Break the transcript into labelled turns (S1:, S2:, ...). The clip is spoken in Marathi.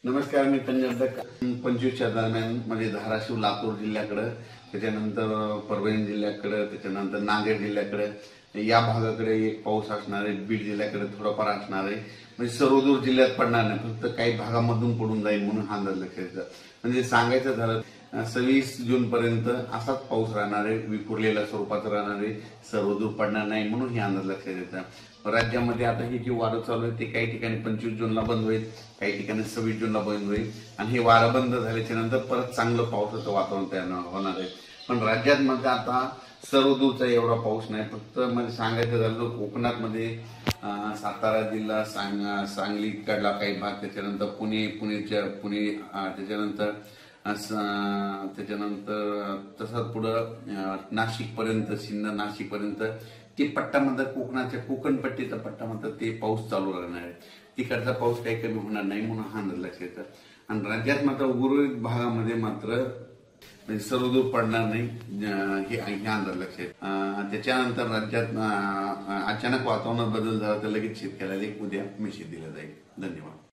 S1: नमस्कार, मी पंजाब 25च्या दरम्यान म्हणजे धाराशिव लातूर जिल्ह्याकडे, त्याच्यानंतर परभणी जिल्ह्याकडे, त्याच्यानंतर नांदेड जिल्ह्याकडे या भागाकडे एक पाऊस असणार आहे. बीड जिल्ह्याकडे थोडाफार असणार आहे. म्हणजे सर्वदूर जिल्ह्यात पडणार नाही, फक्त काही भागामधून पडून जाईल म्हणून हा अंदाज लक्षात येतं. म्हणजे सांगायचं झालं 26 जून पर्यंत असाच पाऊस राहणार आहे, विखुरलेल्या स्वरूपाचा राहणार आहे, सर्वदूर पडणार नाही म्हणून हे अंदाज लक्षात येतं. राज्यामध्ये आता हे जे वारं चालू आहे ते काही ठिकाणी 25 जूनला बंद होईल, काही ठिकाणी 26 जूनला बंद होईल आणि हे वारं बंद झाल्याच्या नंतर परत चांगलं पावसाचं वातावरण तयार होणार आहे. पण राज्यात मध्ये आता सर्वदूरचा एवढा पाऊस नाही. फक्त म्हणजे सांगायचं झालं कोकणात मध्ये सातारा जिल्हा, सांगली कडला काही भाग, त्याच्यानंतर पुणे, त्याच्यानंतर तसंच पुढं नाशिक पर्यंत, सिन्नर नाशिक पर्यंत ते पट्ट्यामध्ये कोकणाच्या कोकणपट्टीचा पट्टा म्हणतात ते पाऊस चालू राहणार आहे. तिकडचा पाऊस काही कमी होणार नाही म्हणून हा अंदाज लक्षात येतं. आणि राज्यात मात्र उर्वरित भागामध्ये मात्र सर्वदूर पडणार नाही हे अंदाज लक्षात येतं. त्याच्यानंतर राज्यात अचानक वातावरणात बदल झाला तर लगेच शेतकऱ्याला एक उद्या मेसेज दिला जाईल. धन्यवाद.